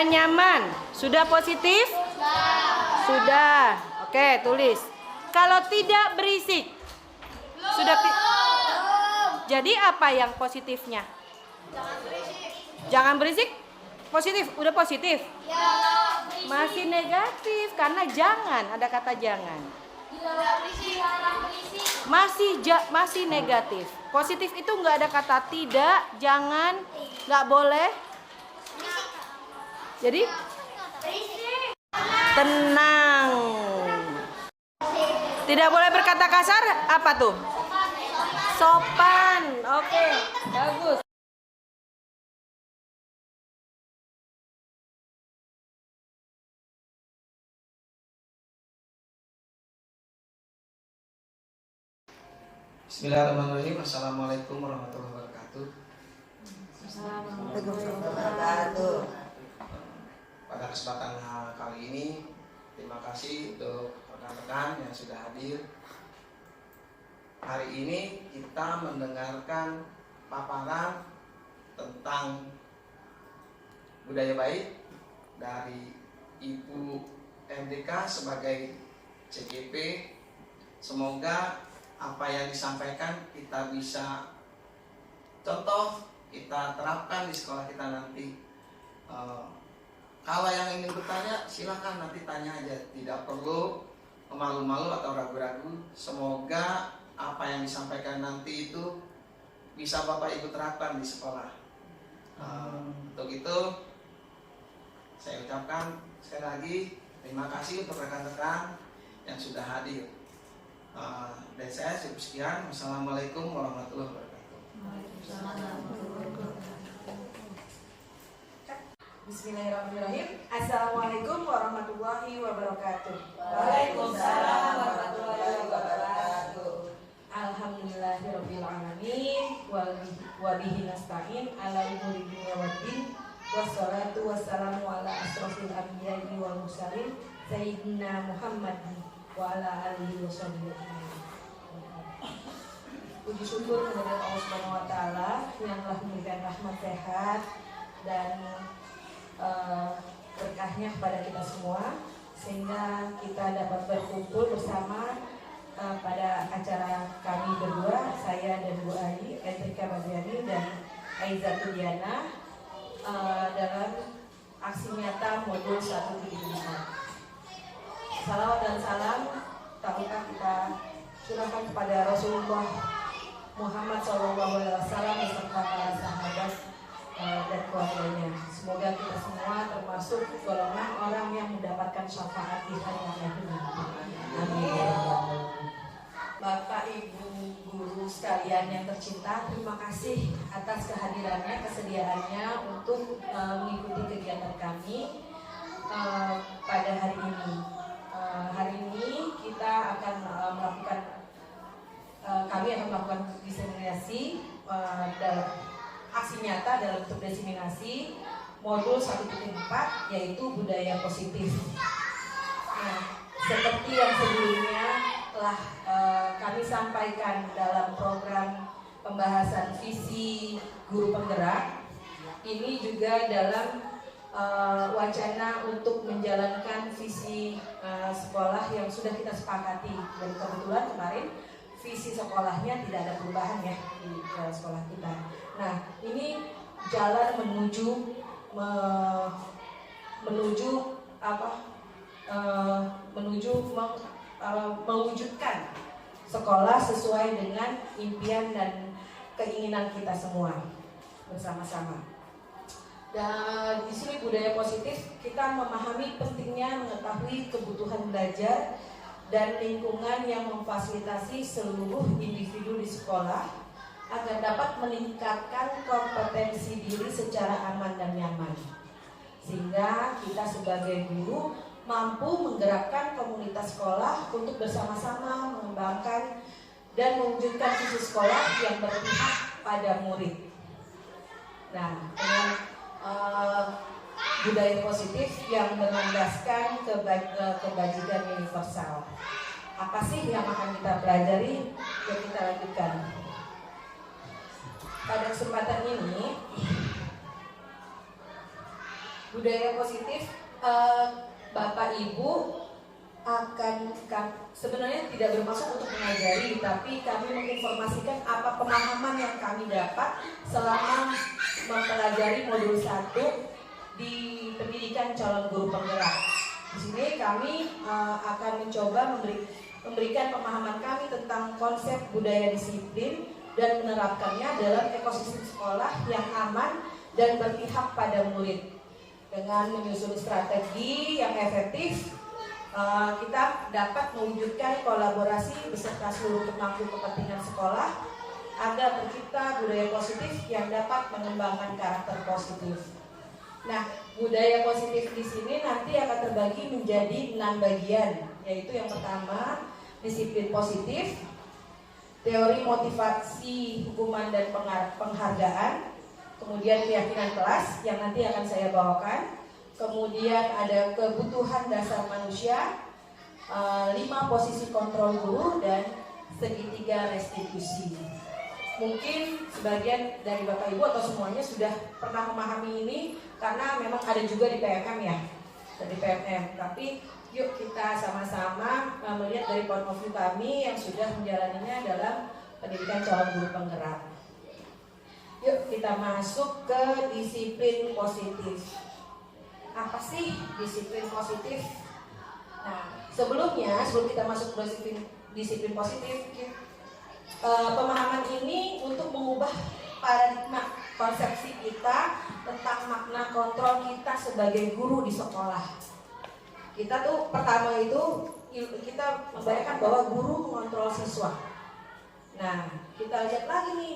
dan nyaman. Sudah positif? Sudah. Oke, tulis. Kalau tidak berisik. Sudah. Jadi apa yang positifnya? Jangan berisik. Positif. Udah positif? Masih negatif karena jangan, ada kata jangan. Masih negatif. Positif itu nggak ada kata tidak, jangan, nggak boleh. Jadi tenang. Tidak boleh berkata kasar. Apa tuh? Sopan. Oke, bagus. Bismillahirrahmanirrahim. Assalamualaikum warahmatullahi wabarakatuh. Pada kesempatan kali ini, terima kasih untuk rekan-rekan yang sudah hadir. Hari ini kita mendengarkan paparan tentang budaya baik dari Ibu MDK sebagai CGP. Semoga apa yang disampaikan kita bisa contoh, kita terapkan di sekolah kita nanti. Kalau yang ingin bertanya silakan nanti tanya aja, tidak perlu malu-malu atau ragu-ragu. Semoga apa yang disampaikan nanti itu bisa Bapak Ibu terapkan di sekolah. Untuk itu saya ucapkan sekali lagi terima kasih untuk rekan-rekan yang sudah hadir. Dan saya cukup sekian. Wassalamualaikum warahmatullahi wabarakatuh. Bismillahirrahmanirrahim. Assalamualaikum warahmatullahi wabarakatuh. Waalaikumsalam warahmatullahi wabarakatuh. Alhamdulillahirabbil alamin wa bihi nasta'in ala umuri dunya waddin. Wassalatu wassalamu ala asrofil anbiya'i wal mursalin sayyidina Muhammadin wa ala alihi washabihi. Puji syukur kepada Allah Subhanahu wa taala yang telah memberikan rahmat sehat dan berkahnya kepada kita semua sehingga kita dapat berkumpul bersama pada acara kami berdua, saya dan Bu Ari, Etrika Badriani dan Aizatul Diana dalam aksi nyata modul 175. Salawat dan salam tahukah kita curahkan kepada Rasulullah Muhammad SAW beserta para sahabat dan keluarganya. Semoga kita semua termasuk golongan orang yang mendapatkan syafaat di hari akhir nanti. Amin. Bapak, Ibu, guru sekalian yang tercinta, terima kasih atas kehadirannya, kesediaannya untuk mengikuti kegiatan kami pada hari ini. Hari ini kita akan kami akan melakukan diseminasi dalam aksi nyata dalam bentuk diseminasi modul 1.4 yaitu budaya positif. Nah, seperti yang sebelumnya telah kami sampaikan dalam program pembahasan visi guru penggerak, ini juga dalam wacana untuk menjalankan visi sekolah yang sudah kita sepakati, dan kebetulan kemarin visi sekolahnya tidak ada perubahan ya di sekolah kita. Nah, ini jalan mewujudkan sekolah sesuai dengan impian dan keinginan kita semua bersama-sama. Dan di sini budaya positif, kita memahami pentingnya mengetahui kebutuhan belajar dan lingkungan yang memfasilitasi seluruh individu di sekolah agar dapat meningkatkan kompetensi diri secara aman dan nyaman. Sehingga kita sebagai guru mampu menggerakkan komunitas sekolah untuk bersama-sama mengembangkan dan mewujudkan visi sekolah yang berpihak pada murid. Nah, dengan budaya positif yang berlandaskan kebajikan universal. Apa sih yang akan kita pelajari? Yuk kita lanjutkan. Pada kesempatan ini budaya positif, Bapak Ibu akan sebenarnya tidak bermaksud untuk mengajari, tapi kami menginformasikan apa pemahaman yang kami dapat selama mempelajari modul 1 di pendidikan calon guru penggerak. Di sini kami akan mencoba memberikan pemahaman kami tentang konsep budaya disiplin dan menerapkannya dalam ekosistem sekolah yang aman dan berpihak pada murid. Dengan menyusun strategi yang efektif, kita dapat mewujudkan kolaborasi beserta seluruh pemangku kepentingan sekolah agar tercipta budaya positif yang dapat mengembangkan karakter positif. Nah, budaya positif di sini nanti akan terbagi menjadi 6 bagian, yaitu yang pertama disiplin positif, teori motivasi, hukuman dan penghargaan, kemudian keyakinan kelas yang nanti akan saya bawakan, kemudian ada kebutuhan dasar manusia, 5 posisi kontrol guru, dan segitiga restitusi. Mungkin sebagian dari Bapak Ibu atau semuanya sudah pernah memahami ini karena memang ada juga di PMM ya, dari PMM. Tapi yuk kita sama-sama melihat dari point of view kami yang sudah menjalaninya dalam pendidikan calon guru penggerak. Yuk kita masuk ke disiplin positif. Apa sih disiplin positif? Nah, sebelum kita masuk ke disiplin positif, pemahaman ini untuk mengubah paradigma konsepsi kita tentang makna kontrol kita sebagai guru di sekolah. Kita tuh pertama itu kita membayangkan bahwa guru mengontrol siswa. Nah, kita lihat lagi nih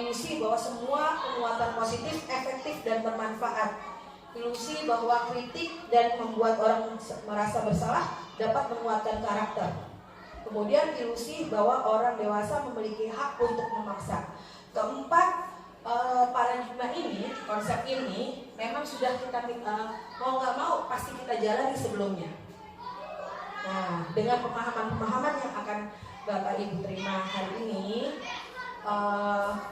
ilusi bahwa semua penguatan positif efektif dan bermanfaat. Ilusi bahwa kritik dan membuat orang merasa bersalah dapat menguatkan karakter. Kemudian ilusi bahwa orang dewasa memiliki hak untuk memaksa. Keempat, paradigma ini, konsep ini memang sudah kita mau nggak mau pasti kita jalani sebelumnya. Nah, dengan pemahaman-pemahaman yang akan Bapak Ibu terima hari ini,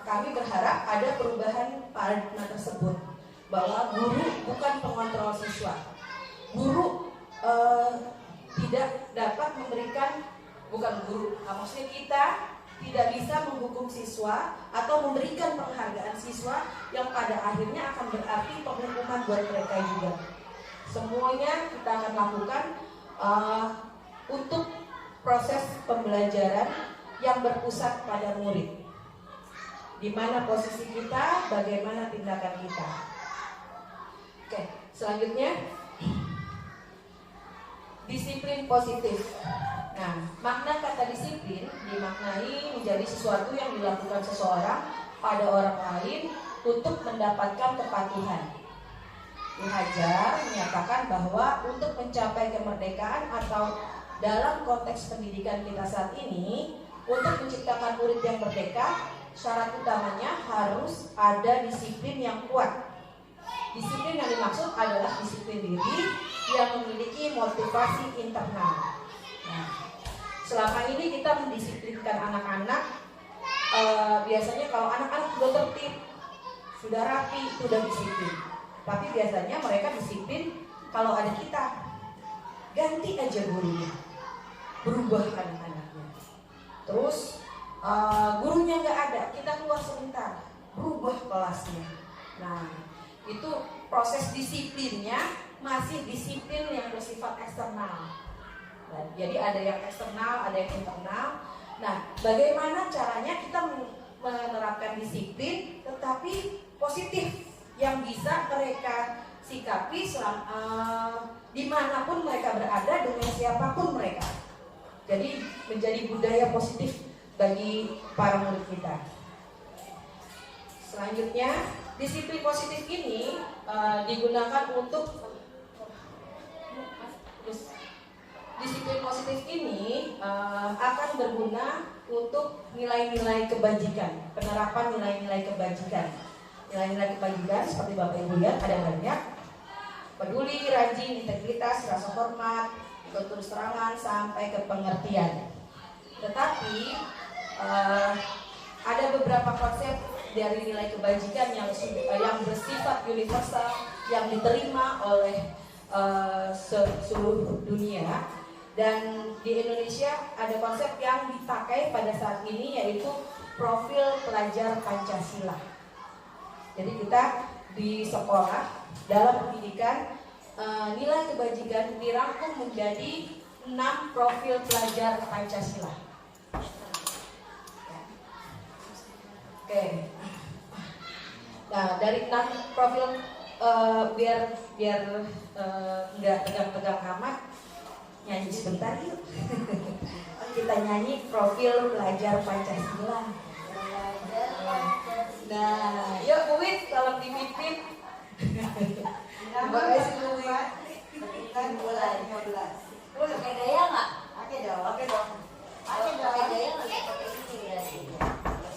kami berharap ada perubahan paradigma tersebut, bahwa guru bukan pengontrol siswa. Guru tidak dapat memberikan, bukan guru, maksudnya kita tidak bisa menghukum siswa atau memberikan penghargaan siswa yang pada akhirnya akan berarti penghukuman buat mereka juga. Semuanya kita akan lakukan untuk proses pembelajaran yang berpusat pada murid. Di mana posisi kita, bagaimana tindakan kita. Oke, selanjutnya disiplin positif. Nah, makna kata disiplin dimaknai menjadi sesuatu yang dilakukan seseorang pada orang lain untuk mendapatkan kepatuhan. Hajar menyatakan bahwa untuk mencapai kemerdekaan atau dalam konteks pendidikan kita saat ini, untuk menciptakan murid yang merdeka, syarat utamanya harus ada disiplin yang kuat. Disiplin yang dimaksud adalah disiplin diri yang memiliki motivasi internal. Nah, selama ini kita mendisiplinkan anak-anak, biasanya kalau anak-anak sudah tertib, sudah rapi, itu sudah disiplin. Tapi biasanya mereka disiplin kalau ada kita. Ganti aja gurunya, berubah anak-anaknya. Terus gurunya nggak ada, kita keluar sebentar, berubah kelasnya. Nah, itu proses disiplinnya masih disiplin yang bersifat eksternal. Nah, jadi ada yang eksternal, ada yang internal. Nah, bagaimana caranya kita menerapkan disiplin tetapi positif yang bisa mereka sikapi dimanapun mereka berada, dengan siapapun mereka. Jadi menjadi budaya positif bagi para murid kita. Selanjutnya, disiplin positif ini digunakan untuk disiplin positif ini akan berguna untuk nilai-nilai kebajikan, penerapan nilai-nilai kebajikan. Nilai-nilai kebajikan seperti Bapak Ibu lihat ada banyak: peduli, rajin, integritas, rasa hormat, terus terangan sampai ke pengertian. Tetapi ada beberapa konsep dari nilai kebajikan yang bersifat universal yang diterima oleh seluruh dunia. Dan di Indonesia ada konsep yang dipakai pada saat ini, yaitu profil pelajar Pancasila. Jadi kita di sekolah dalam pendidikan nilai kebajikan dirangkum menjadi 6 profil pelajar Pancasila. Oke. Nah, dari 6 profil biar nggak tegang-tegang amat, nyanyi sebentar yuk. Kita nyanyi profil pelajar Pancasila. Nah, yuk Uwit, tolong dipimpin. Terima kasih Uwit. Kan mulai 15. Pakai gaya nggak? Pakai dong. Oke dong. Pakai gaya nggak? Pakai ini berarti.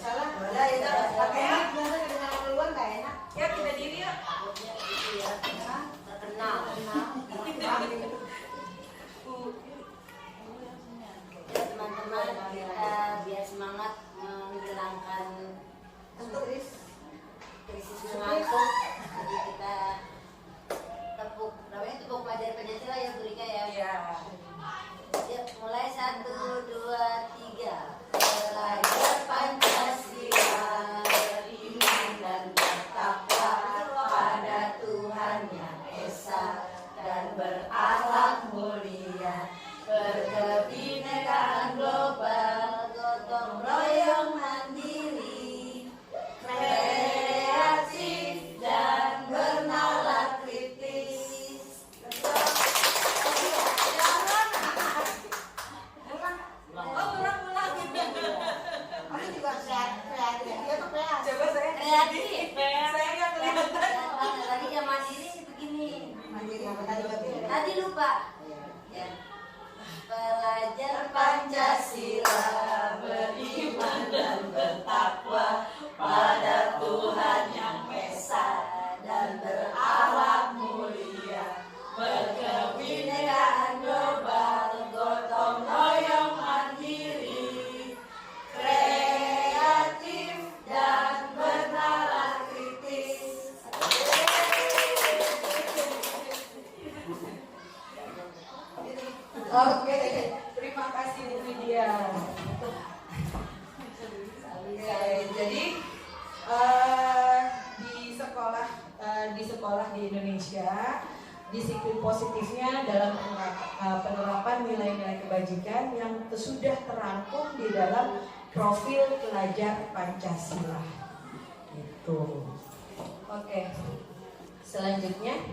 Salah. Udah itu pakai mic nanti kedengaran keluar nggak enak. Ya, kita diri yuk. Terkenal. Ya teman-teman, kita biar semangat menghilangkan krisis mengantuk. Jadi kita tepuk pelajar Pancasila ya Bu Rika ya. Ya. Yuk, mulai 1, 2, 3. Pelajar Pancasila beriman dan bertakwa pada Tuhan Yang Esa dan berakhlak mulia, berkebinekaan global, gotong royong mandiri, kreatif dan bernalar kritis. Kamu juga kreatif. Dia tuh kreatif. Coba saya Kreatif. Saya nggak kelihatan. Tadi yang mandiri begini. Mandiri apa tadi berarti? Tadi lupa. Ya. Pelajar Pancasila beriman dan bertakwa pada Tuhan Yang Esa dan berakhlak mulia, berkebinekaan global, gotong royong mandiri, kreatif dan bernalar kritis. Oke, terima kasih Bu Widya. Oke, jadi di sekolah di Indonesia, disiplin positifnya dalam penerapan nilai-nilai kebajikan yang sudah terangkum di dalam profil pelajar Pancasila. Itu. Oke, selanjutnya.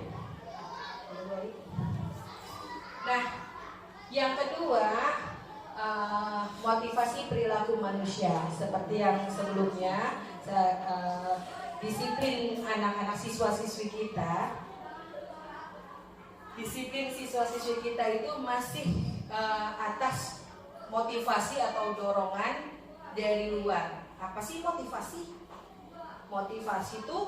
Nah, yang kedua, motivasi perilaku manusia. Seperti yang sebelumnya, disiplin anak-anak siswa-siswi kita, itu masih atas motivasi atau dorongan dari luar. Apa sih motivasi? Motivasi itu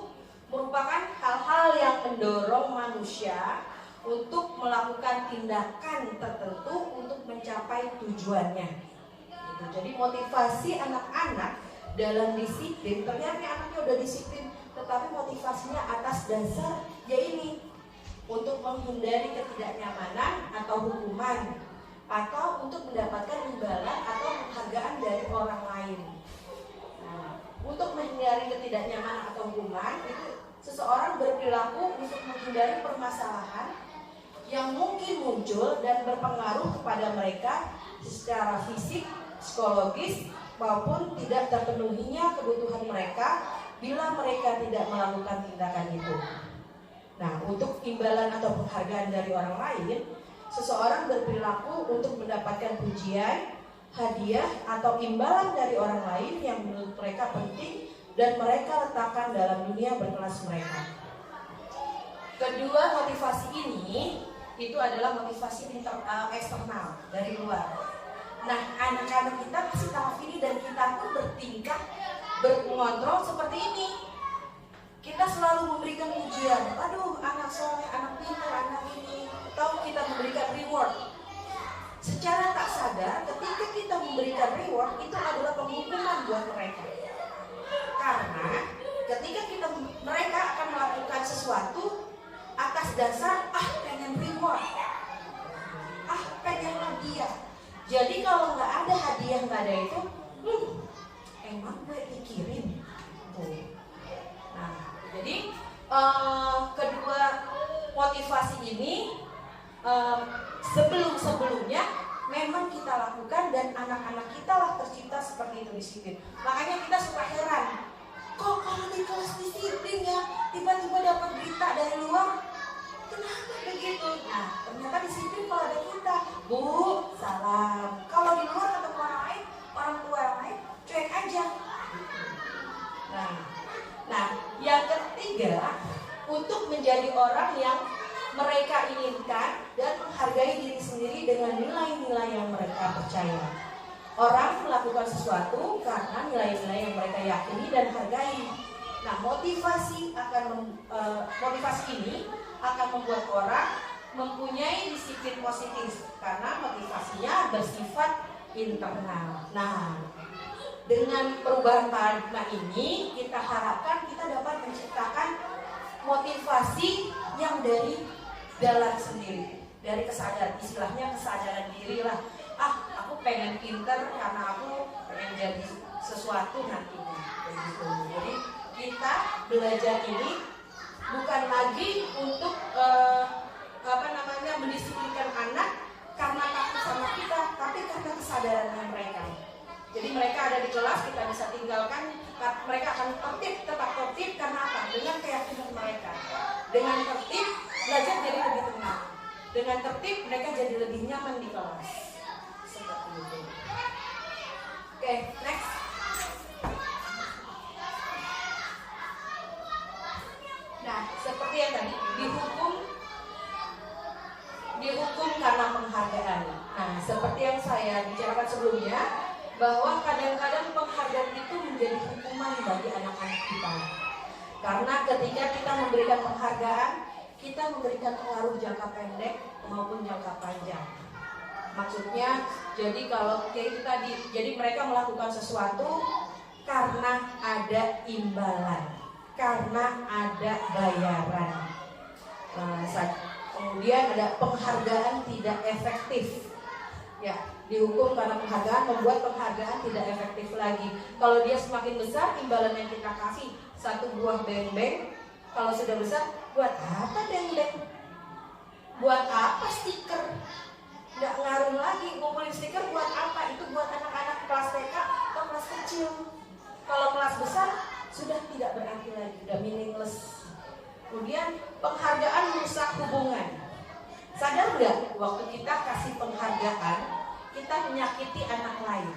merupakan hal-hal yang mendorong manusia untuk melakukan tindakan tertentu untuk mencapai tujuannya. Gitu. Jadi motivasi anak-anak dalam disiplin, ternyata anaknya udah disiplin, tetapi motivasinya atas dasar yaitu untuk menghindari ketidaknyamanan atau hukuman, atau untuk mendapatkan imbalan atau penghargaan dari orang lain. Nah, untuk menghindari ketidaknyamanan atau hukuman itu seseorang berperilaku untuk menghindari permasalahan yang mungkin muncul dan berpengaruh kepada mereka secara fisik, psikologis, maupun tidak terpenuhinya kebutuhan mereka bila mereka tidak melakukan tindakan itu. Nah, untuk imbalan atau penghargaan dari orang lain, seseorang berperilaku untuk mendapatkan pujian, hadiah, atau imbalan dari orang lain yang menurut mereka penting dan mereka letakkan dalam dunia berkelas mereka. Kedua motivasi ini itu adalah motivasi eksternal dari luar. Nah, anak-anak kita pasti tahu ini dan kita pun bertingkah mengontrol seperti ini. Kita selalu memberikan pujian. Aduh, anak soleh, anak pintar, anak ini. Atau kita memberikan reward. Secara tak sadar, ketika kita memberikan reward, itu adalah penghukuman buat mereka. Karena ketika mereka akan melakukan sesuatu atas dasar pengen reward, pengen hadiah. Jadi kalau nggak ada hadiah, nggak ada itu, emang gue pikirin tuh. Nah, jadi kedua motivasi ini sebelumnya memang kita lakukan dan anak-anak kita lah tercipta seperti itu disiplin. Makanya kita suka heran, kok kalau di kelas disiplin ya tiba-tiba dapat berita dari luar, kenapa begitu? Nah, ternyata disiplin kalau ada kita. Bu, salam. Kalau di luar ketemu orang lain, orang tua yang lain, cuek aja. Nah, yang ketiga, untuk menjadi orang yang mereka inginkan dan menghargai diri sendiri dengan nilai-nilai yang mereka percaya. Orang melakukan sesuatu karena nilai-nilai yang mereka yakini dan hargai. Nah, motivasi ini akan membuat orang mempunyai disiplin positif karena motivasinya bersifat internal. Nah, dengan perubahan paradigma ini, kita harapkan kita dapat menciptakan motivasi yang dari dalam sendiri, dari kesadaran, istilahnya kesadaran diri lah. Aku pengen pinter karena aku pengen jadi sesuatu nantinya. Begitu. Jadi kita belajar ini bukan lagi untuk mendisiplinkan anak karena takut sama kita, tapi karena kesadarannya mereka. Jadi mereka ada di kelas, kita bisa tinggalkan, mereka akan tetap tertib karena apa? Dengan keyakinan mereka. Dengan tertib, belajar jadi lebih tenang. Dengan tertib, mereka jadi lebih nyaman di kelas. Seperti itu. Oke, next. Nah, seperti yang tadi, dihukum karena penghargaan. Nah, seperti yang saya bicarakan sebelumnya, bahwa kadang-kadang penghargaan itu menjadi hukuman bagi anak-anak kita. Karena ketika kita memberikan penghargaan, kita memberikan pengaruh jangka pendek maupun jangka panjang. Maksudnya, jadi kalau kayak itu tadi, jadi mereka melakukan sesuatu karena ada imbalan, karena ada bayaran. Kemudian ada penghargaan tidak efektif. Ya, dihukum karena penghargaan, membuat penghargaan tidak efektif lagi. Kalau dia semakin besar, imbalan yang kita kasih satu buah beng-beng, kalau sudah besar, buat apa beng-beng? Buat apa stiker? Nggak ngaruh lagi, ngumpulin stiker buat apa? Itu buat anak-anak kelas TK atau kelas kecil. Kalau kelas besar, sudah tidak berarti lagi, sudah meaningless. Kemudian penghargaan merusak hubungan. Sadar nggak, waktu kita kasih penghargaan, kita menyakiti anak lain.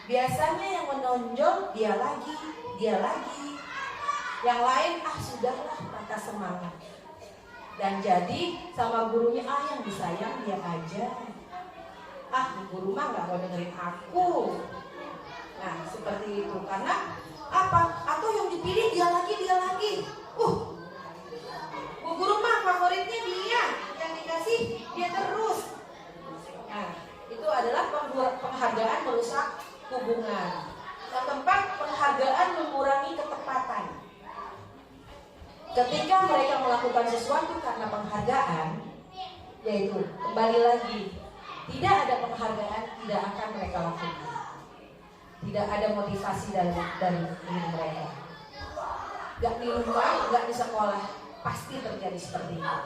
Biasanya yang menonjol dia lagi. Yang lain, sudahlah, patah semangat. Dan jadi sama gurunya, yang disayang dia aja. Guru mah nggak mau dengerin aku. Nah, seperti itu. Karena apa? Atau yang dipilih dia lagi. Bu guru mah favoritnya dia, yang dikasih dia terus. Nah, itu adalah penghargaan merusak hubungan. Yang keempat, penghargaan mengurangi ketepatan. Ketika mereka melakukan sesuatu karena penghargaan, yaitu kembali lagi, tidak ada penghargaan, tidak akan mereka lakukan. Tidak ada motivasi dari diri mereka. Gak di rumah, gak di sekolah, pasti terjadi seperti itu.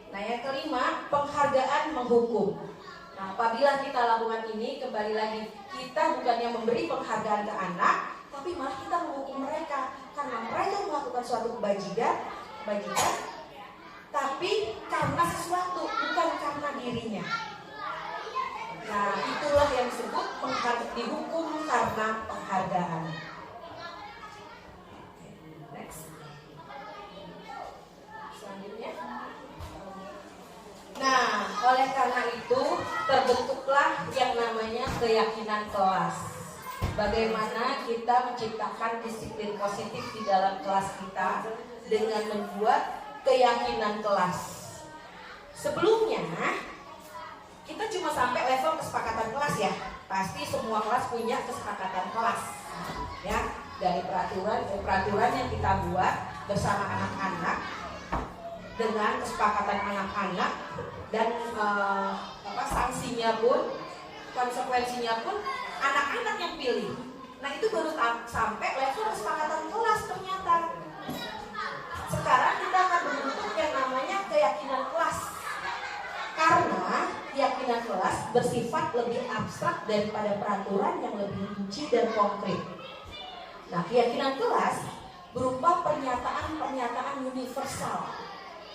Nah, yang kelima, penghargaan menghukum. Nah, apabila kita lakukan ini, kembali lagi, kita bukannya memberi penghargaan ke anak, tapi malah kita menghukum mereka karena mereka melakukan suatu kebajikan, tapi karena sesuatu, bukan karena dirinya. Nah, itulah yang disebut dihukum karena penghargaan. Next. Selanjutnya. Nah, oleh karena itu terbentuklah yang namanya keyakinan kelas. Bagaimana kita menciptakan disiplin positif di dalam kelas kita dengan membuat keyakinan kelas. Sebelumnya kita cuma sampai level kesepakatan kelas ya. Pasti semua kelas punya kesepakatan kelas. Ya, dari peraturan yang kita buat bersama anak-anak dengan kesepakatan anak-anak dan sanksinya pun, konsekuensinya pun anak-anak yang pilih. Nah itu baru sampai level kesepakatan kelas ternyata. Sekarang kita akan membentuk yang namanya keyakinan kelas. Karena keyakinan kelas bersifat lebih abstrak daripada peraturan yang lebih rinci dan konkret. Nah, keyakinan kelas berupa pernyataan-pernyataan universal.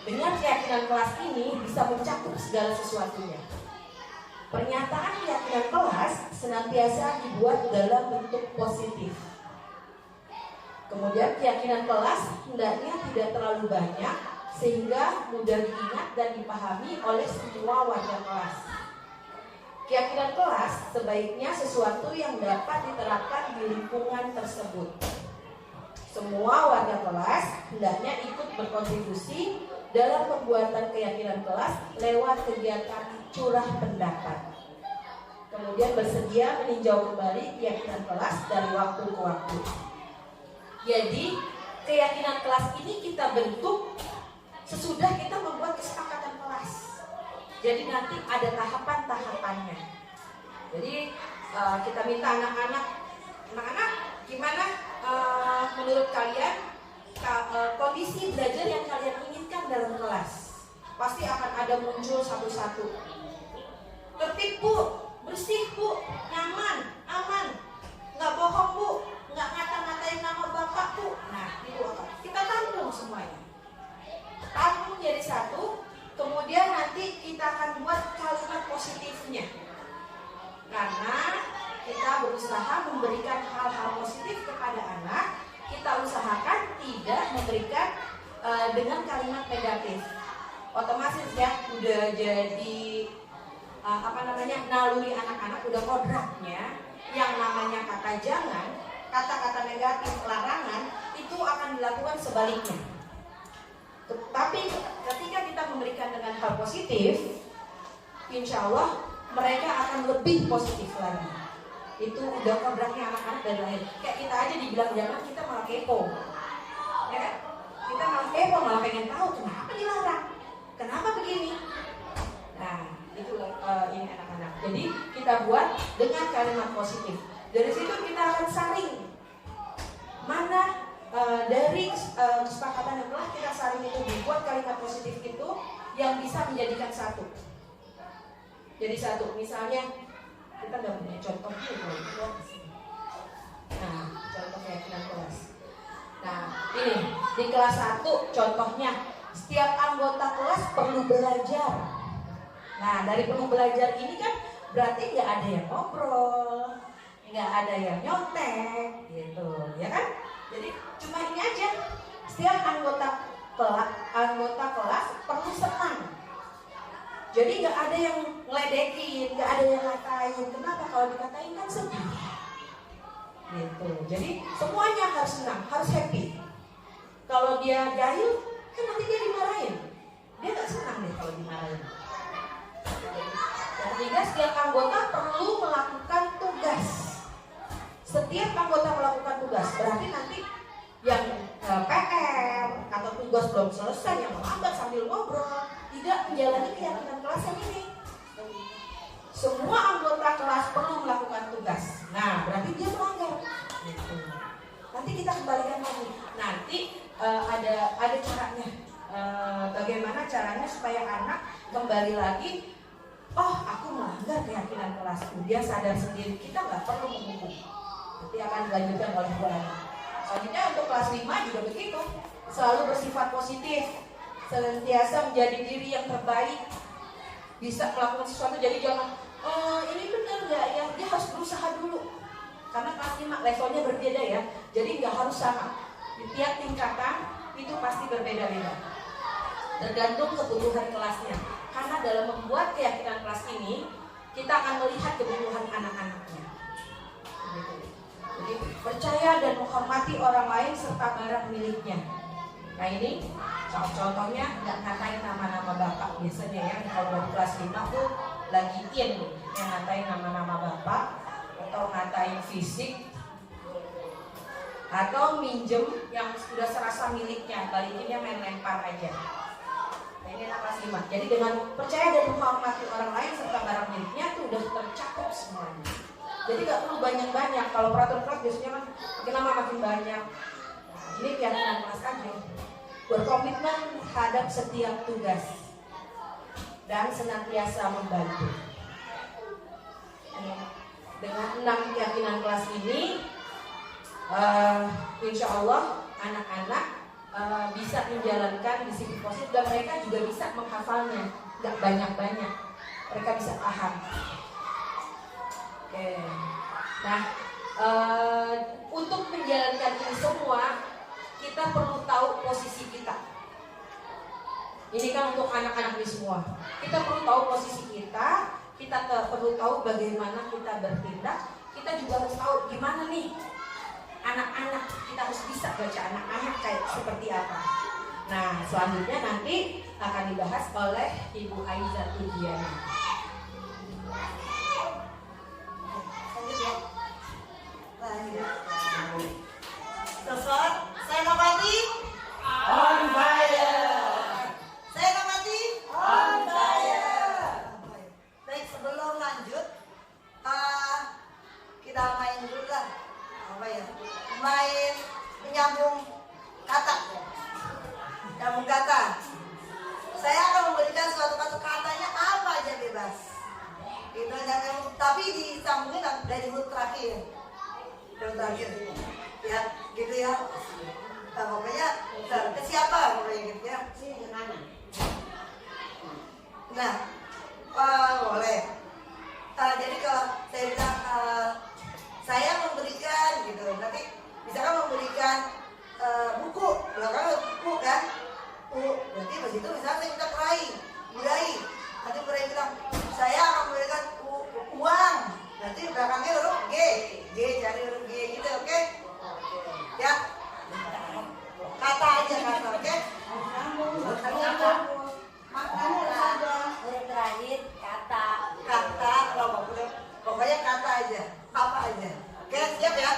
Dengan keyakinan kelas ini bisa mencakup segala sesuatunya. Pernyataan keyakinan kelas senantiasa dibuat dalam bentuk positif. Kemudian keyakinan kelas hendaknya tidak terlalu banyak sehingga mudah diingat dan dipahami oleh semua warga kelas. Keyakinan kelas sebaiknya sesuatu yang dapat diterapkan di lingkungan tersebut. Semua warga kelas hendaknya ikut berkontribusi dalam pembuatan keyakinan kelas lewat kegiatan curah pendapat. Kemudian bersedia meninjau kembali keyakinan kelas dari waktu ke waktu. Jadi keyakinan kelas ini kita bentuk sesudah kita membuat kesepakatan kelas. Jadi nanti ada tahapan-tahapannya. Jadi kita minta anak-anak gimana menurut kalian kondisi belajar yang kalian inginkan dalam kelas? Pasti akan ada muncul satu-satu. Tertib bu, bersih bu, nyaman, aman, nggak bohong bu, nggak ngata-ngatain nama bapak bu. Nah itu apa? Kita tampung semuanya. Tampung jadi satu, kemudian nanti kita akan buat kalimat positifnya. Karena kita berusaha memberikan hal-hal positif kepada anak, kita usahakan tidak memberikan dengan kalimat negatif. Otomatis ya udah jadi naluri anak-anak, udah kodratnya yang namanya kata jangan, kata-kata negatif, larangan itu akan dilakukan sebaliknya. Tapi ketika kita memberikan dengan hal positif, insya Allah mereka akan lebih positif lagi. Itu udah kodratnya anak-anak dari lahir. Kayak kita aja dibilang jangan, kita malah kepo, ya kan? Kita malah kepo, malah pengen tahu kenapa dilarang, kenapa begini. Nah itu ini anak-anak. Jadi kita buat dengan kalimat positif. Dari situ kita akan saring mana dari kesepakatan yang telah kita saring itu dibuat kalimat positif itu yang bisa menjadikan satu. Jadi satu, misalnya kita nggak punya contoh dulu. Nah, contoh keyakinan kelas. Nah, ini di kelas 1 contohnya setiap anggota kelas perlu belajar. Nah, dari perlu belajar ini kan berarti nggak ada yang ngobrol, nggak ada yang nyontek, gitu, ya kan? Jadi cuma ini aja. Setiap anggota kelas perlu senang. Jadi nggak ada yang ngeledekin, nggak ada yang ngatain. Kenapa? Kalau dikatain kan sedih. Gitu. Jadi semuanya harus senang, harus happy. Kalau dia jahil, kan nanti dia dimarahin. Dia nggak senang deh kalau dimarahin. Yang ketiga, setiap anggota perlu melakukan tugas. Setiap anggota melakukan tugas, berarti nanti yang PR atau tugas belum selesai, yang melambat sambil ngobrol, tidak menjalani keyakinan kelas yang ini. Semua anggota kelas perlu melakukan tugas. Nah, berarti dia melanggar. Gitu. Nanti kita kembalikan lagi. Nanti ada caranya. Bagaimana caranya supaya anak kembali lagi? Oh, aku melanggar keyakinan kelasku. Dia sadar sendiri. Kita nggak perlu menghukum. Nanti akan dilanjutkan oleh Bu Ani. Selanjutnya untuk kelas 5 juga begitu. Selalu bersifat positif. Senantiasa menjadi diri yang terbaik. Bisa melakukan sesuatu, jadi jangan ini benar nggak ya, dia harus berusaha dulu. Karena kelas 5 levelnya berbeda ya. Jadi nggak harus sama. Di tiap tingkatan itu pasti berbeda-beda. Tergantung kebutuhan kelasnya. Karena dalam membuat keyakinan kelas ini, kita akan melihat kebutuhan anak-anaknya. Jadi percaya dan menghormati orang lain serta barang miliknya. Nah ini contohnya nggak ngatain nama-nama bapak. Biasanya ya kalau dari kelas 5 tuh lagi in yang ngatain nama-nama bapak, atau ngatain fisik, atau minjem yang sudah serasa miliknya, balikinnya main lempar aja. anak kelas 5. Jadi dengan percaya dan menghormati orang lain serta barang miliknya itu udah tercakup semuanya. Jadi nggak perlu banyak-banyak. Kalau peraturan biasanya kan makin lama makin banyak. Nah, ini keyakinan kelas aja. Berkomitmen terhadap setiap tugas dan senantiasa membantu. Dengan 6 keyakinan kelas ini, insya Allah anak-anak bisa menjalankan disiplin positif dan mereka juga bisa menghafalnya, nggak banyak-banyak, mereka bisa paham. Oke, nah untuk menjalankan ini semua kita perlu tahu posisi kita. Ini kan untuk anak-anak ini semua. Kita perlu tahu posisi kita perlu tahu bagaimana kita bertindak. Kita juga harus tahu gimana nih anak-anak, kita harus bisa baca anak-anak kayak seperti apa. Nah, selanjutnya nanti akan dibahas oleh Ibu Aiza Tudiana. Lanjut ya. Telepon, saya Nopati. On fire. Saya Nopati. On fire. Baik, sebelum lanjut, kita main dulu lah. Apa ya? Main menyambung kata. Nyambung kata. Saya akan memberikan suatu katanya apa aja bebas. Itu tapi disambungin dari huruf terakhir. Huruf terakhir. Ya, gitu ya. Nah, pokoknya ke siapa pokoknya gitu ya. Nah, boleh. Jadi kalau saya bilang saya memberikan gitu, nanti misalkan memberikan buku, belakang buku kan, berarti pas itu misalnya saya minta murai, nanti murai bilang saya akan memberikan uang, nanti belakangnya huruf G cari huruf G gitu, oke? Ya, kata aja kata, oke? Maknanya ada Huruf terakhir kata. kata, pokoknya kata aja, apa aja. Oke, siap ya?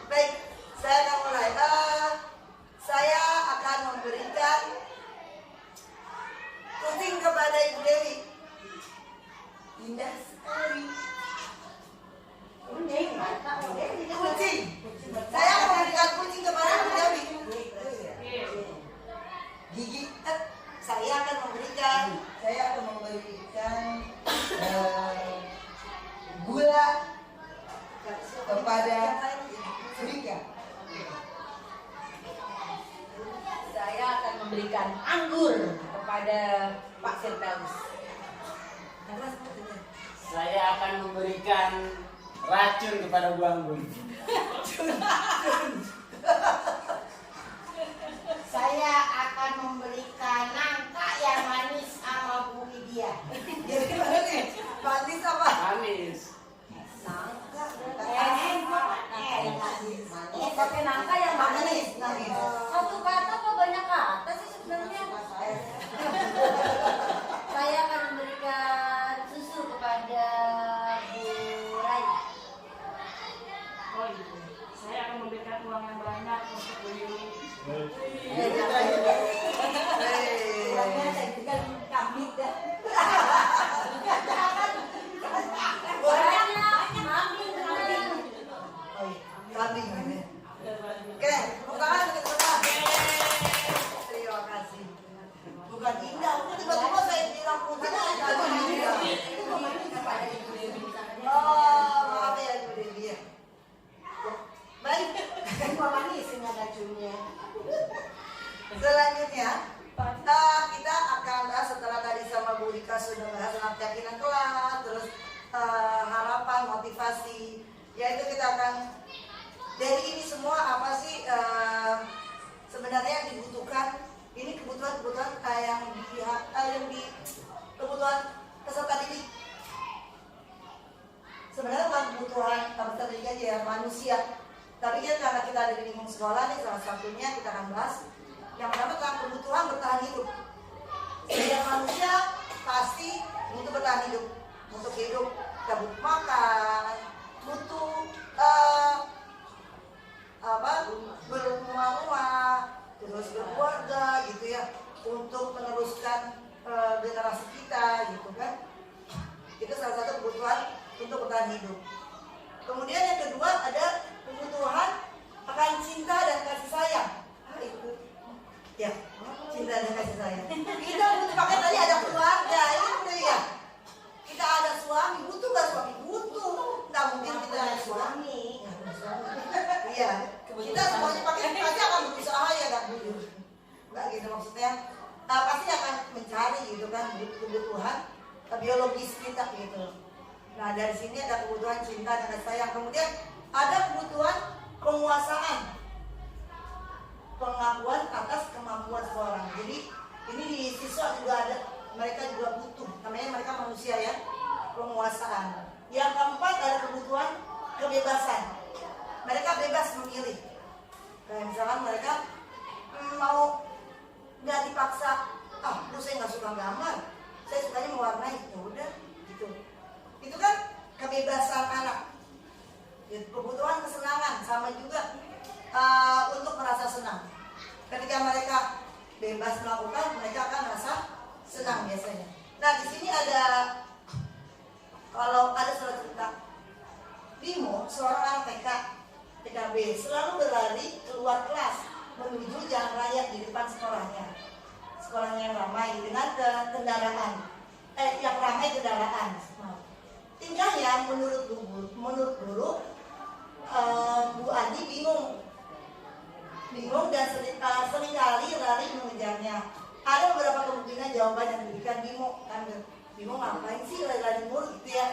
Baik, saya akan mulai. Saya akan memberikan kucing kepada Ibu Dewi. Indah sekali. Kucing. Saya akan memberikan kucing kepada Ibu Dewi. Gigi. Saya akan memberikan gula kepada Sulika. Saya akan memberikan anggur kepada Pak Firdaus. Saya akan memberikan racun kepada Bu Anggun. Saya akan memberikan nangka yang manis sama Bu Lydia. Jadi gimana nih? Manis apa? Manis. Nangka. Pakai nangka yang manis. Manis. Satu kata apa banyak kata sih sebenarnya? Saya akan memberikan susu kepada Bu Rai. Oh gitu. Saya akan memberikan uang yang banyak untuk Bu Yuli. Uangnya saya berikan kambing dah. Kambing ini. Oke, tepuk tangan untuk semua. Terima kasih. Bukan indah, itu tiba-tiba saya bilang putih aja. Oh, maaf ya Ibu Dewi. Baik, manis ini racunnya. Selanjutnya, kita akan bahas setelah tadi sama Bu Rika sudah bahas tentang keyakinan kelas, terus harapan, motivasi, yaitu kita akan dari ini semua apa sih sebenarnya yang dibutuhkan. Ini kebutuhan-kebutuhan yang di kebutuhan peserta didik. Sebenarnya bukan kebutuhan peserta didik aja ya, manusia. Tapi kan karena kita ada di lingkungan sekolah nih, salah satunya kita akan bahas yang pertama tentang kebutuhan bertahan hidup. Setiap manusia pasti butuh bertahan hidup. Untuk hidup, kita butuh makan, butuh berumah-rumah, terus berkeluarga gitu ya. untuk meneruskan generasi kita gitu kan. Itu salah satu kebutuhan untuk bertahan hidup. Kemudian yang kedua ada kebutuhan akan cinta dan kasih sayang. Itu ya, cinta dan kasih sayang. Kita butuh, pakai tadi ada keluarga, ini udah ya. Kita ada suami, butuh nggak suami? Butuh. Nggak mungkin kita ada suami. Iya, kita semuanya pakai pasti akan berusaha ya, nggak butuh. Nggak gitu maksudnya. Pasti akan mencari gitu kan kebutuhan biologis kita gitu. Nah dari sini ada kebutuhan cinta dan kasih sayang. Kemudian ada kebutuhan penguasaan, pengakuan atas kemampuan seseorang. Jadi ini di siswa juga ada, mereka juga butuh. Namanya mereka manusia ya, penguasaan. Yang keempat ada kebutuhan kebebasan. Mereka bebas memilih. Kayak misalkan mereka mau nggak dipaksa. Lu saya nggak suka gambar, saya sukanya mewarnai. Ya udah gitu. Itu kan kebebasan anak. Kebutuhan kesenangan sama juga untuk merasa senang. Ketika mereka bebas melakukan, mereka akan merasa senang biasanya. Nah di sini ada, kalau ada surat cerita, Bimo seorang anak TKB selalu berlari keluar kelas menuju jalan raya di depan sekolahnya yang ramai dengan kendaraan, yang ramai kendaraan. Tingkahnya menurut guru Bu Adi bingung dan seringkali lari mengejarnya. Ada beberapa kemungkinan jawaban yang diberikan Bimo ngapain sih lari-lari mulu gitu ya.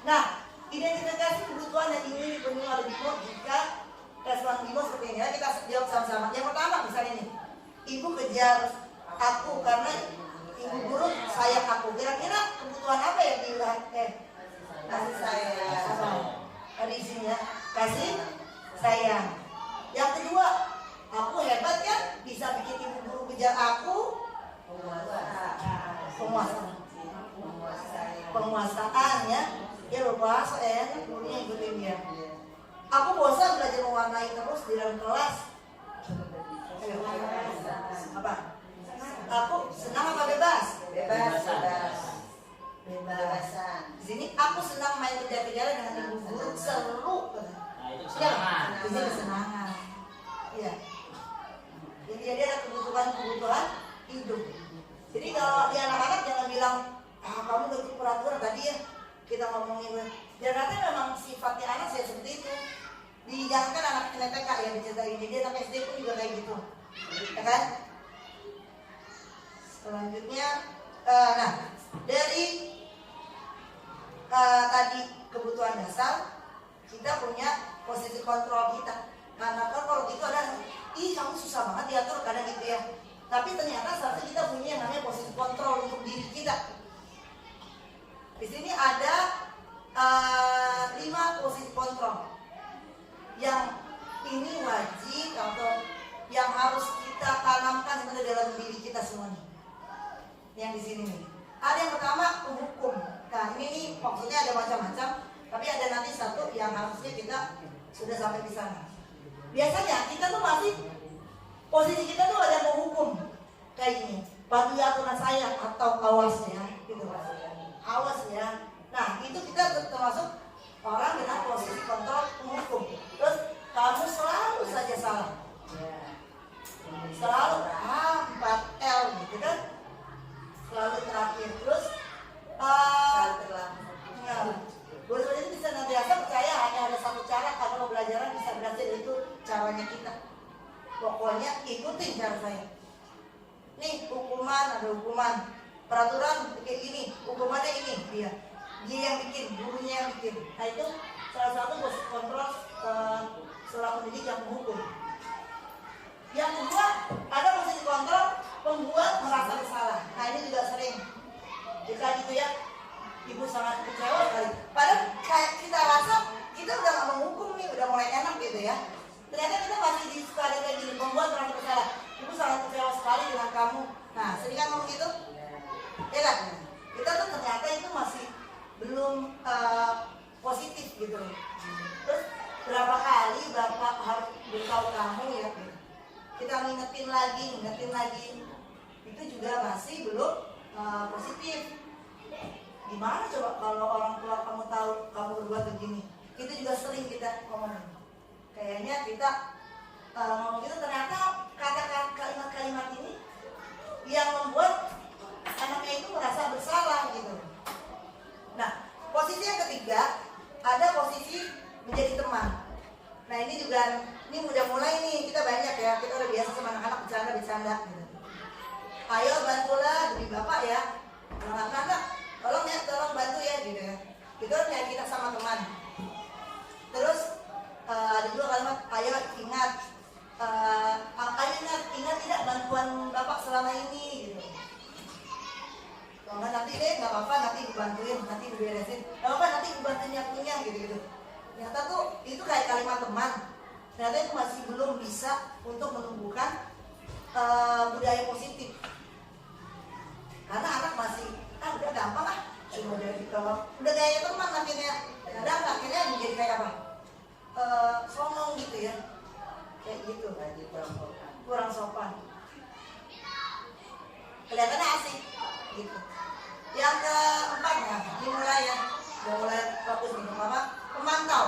Nah, identifikasi kebutuhan yang ingin dipenuhi oleh Bimo jika respon Bimo seperti ini. Kita jawab sama-sama. Yang pertama misalnya ini, ibu kejar aku karena ibu guru sayang aku. Kira-kira kebutuhan apa yang diulang? Kasih sayang. Ada isinya kasih sayang. Yang kedua, aku hebat kan, bisa bikin ibu guru kejar aku. Penguasaan ya. Dia berbahasa enak, gurunya ikutin dia. Aku bosan belajar mewarnai terus di dalam kelas. Apa? Aku senang apa bebas? Bebasan. Di sini aku senang main kejar-kejaran dengan ibu guru, seru. Nah, itu kesenangan. Ya, ini kesenangan. Iya. Jadi ada kebutuhan hidup. Jadi kalau di anak-anak jangan bilang, kamu gak ikut peraturan tadi ya kita ngomongin. Ternyata memang sifatnya anak saya seperti itu. Dijangankan anak TK yang diceritain, jadi anak SD pun juga kayak gitu, ya kan? Selanjutnya, nah dari tadi kebutuhan dasar, kita punya posisi kontrol kita. Karena kontrol itu ada, kamu susah banget diatur kadang gitu ya. Tapi ternyata seharusnya kita punya yang namanya posisi kontrol untuk diri kita. Di sini ada 5 posisi kontrol yang ini wajib atau yang harus kita tanamkan sebenarnya dalam diri kita semuanya. Yang di sini nih. Ada yang pertama hukum. Nah ini nih maksudnya ada macam-macam, tapi ada nanti satu yang harusnya kita sudah sampai di sana. Biasanya kita tuh masih posisi kita tuh ada mau hukum kayak gini. Patuhi aturan saya atau awas ya, gitu awas ya. Nah itu kita termasuk orang dengan posisi kontrol penghukum. Terus kamu selalu saja salah, selalu 4L gitu kan, selalu terakhir. Terus guru itu bisa nantiasa percaya hanya ada satu cara kalau pembelajaran bisa berhasil, itu caranya kita. Pokoknya ikutin cara saya. Nih hukuman, ada hukuman, peraturan kayak gini, hukumannya ini dia yang bikin, gurunya yang bikin. Nah itu salah satu posisi kontrol seorang pendidik yang menghukum. Yang kedua ada posisi kontrol pembuat merasa bersalah. Nah ini juga sering kita gitu ya, ibu sangat kecewa sekali. Padahal kayak kita rasa kita udah gak menghukum nih, udah mulai enak gitu ya. Ternyata kita masih di sekali kayak gini, pembuat merasa bersalah. Ibu sangat kecewa sekali dengan kamu. Nah sering kan ngomong gitu, ya kan? Kita tuh ternyata itu masih belum positif gitu. Terus berapa kali Bapak harus beritahu kamu ya, kita ngingetin lagi. Itu juga masih belum positif. Gimana coba kalau orang tua kamu tahu kamu berbuat begini? Itu juga sering kita ngomongin. Kayaknya kita ngomong itu ternyata kalimat-kalimat ini yang membuat anaknya itu merasa bersalah gitu. Nah, posisi yang ketiga ada posisi menjadi teman. Nah ini juga, ini udah mulai nih, kita banyak ya, kita udah biasa sama anak-anak bercanda gitu. Ayo bantulah demi bapak ya, kalau anak-anak tolong bantu ya gitu ya. Itu kayak kita sama teman. Terus ada juga kalimat, ayo ingat tidak bantuan bapak selama ini gitu. Kalau nanti deh nggak apa-apa, nanti dibantuin, nanti diberesin, nggak apa-apa nanti dibantuin yang punya gitu. Ternyata tuh itu kayak kalimat teman. Ternyata itu masih belum bisa untuk menumbuhkan budaya positif. Karena anak masih udah gampang lah, cuma dari kalau udah kayak teman akhirnya menjadi kayak apa? Songong gitu ya, kayak gitu, kurang sopan. Kelihatannya asik gitu. Yang keempat ya, dimulai ya, udah mulai fokus nih, pemantau.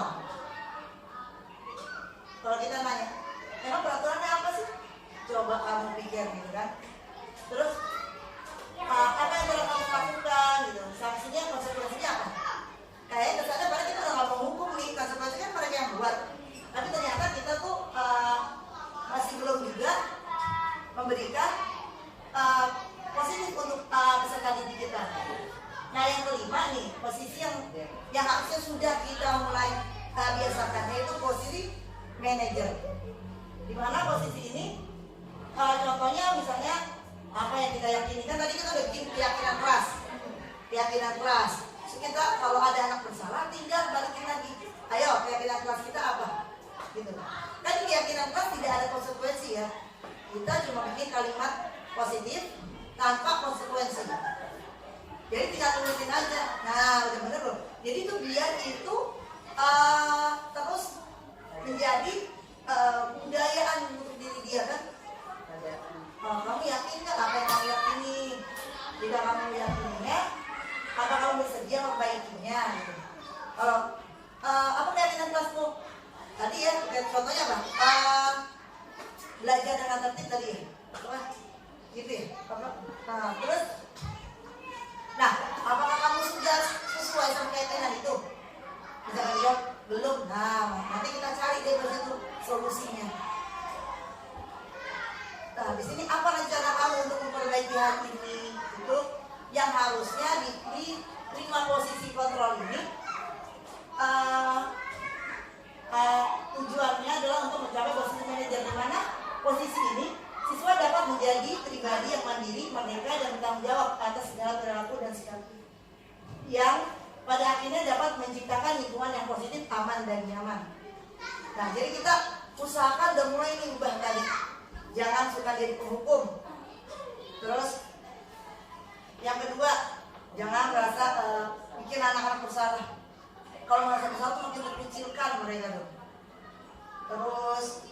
Kalau kita nanya, emang peraturannya apa sih? Coba kamu pikir gitu kan. Terus apa yang telah kamu lakukan gitu, sanksinya, konsekuensinya apa? Kayaknya kesannya pada kita nggak mau hukum nih, konsekuensinya kan mereka yang buat. Tapi ternyata kita tuh masih belum juga memberikan positif untuk peserta didik kita. Nah yang kelima nih, posisi yang harusnya sudah kita mulai biasakan, yaitu posisi manajer. Dimana posisi ini contohnya misalnya apa yang kita yakini, kan tadi kita udah bikin keyakinan kelas. So, kita kalau ada anak bersalah tinggal balikin lagi, ayo keyakinan kelas kita apa gitu. Kan keyakinan kelas tidak ada konsekuensi ya, kita cuma bikin kalimat positif tanpa konsekuensi. Jadi tinggal tulisin aja. Nah udah bener loh. Jadi itu biar itu terus menjadi budayaan untuk diri dia kan. Kamu yakin nggak apa yang kamu yakini? Jika kamu yakininya, apa kamu bersedia memperbaikinya? Gitu. Kalau apa keyakinan kelasmu? Tadi ya, contohnya apa? Belajar dengan tertib tadi ya. Gitu ya. Terus, apakah kamu sudah sesuai sama keyakinan itu? Misalkan dia belum. Nanti kita cari deh begitu solusinya. Nah, di sini apa rencana kamu untuk memperbaiki hal ini? Itu yang harusnya diterima posisi kontrol ini. Tujuannya adalah untuk mencapai posisi manajer, di mana posisi ini siswa dapat menjadi pribadi yang mandiri, merdeka, dan bertanggung jawab atas segala perilaku dan sikap yang pada akhirnya dapat menciptakan lingkungan yang positif, aman, dan nyaman. Nah, jadi kita usahakan udah mulai ini ubah tadi. Jangan suka jadi penghukum. Terus yang kedua, jangan merasa bikin anak-anak bersalah. Kalau merasa bersalah itu makin terkecilkan mereka tuh. Terus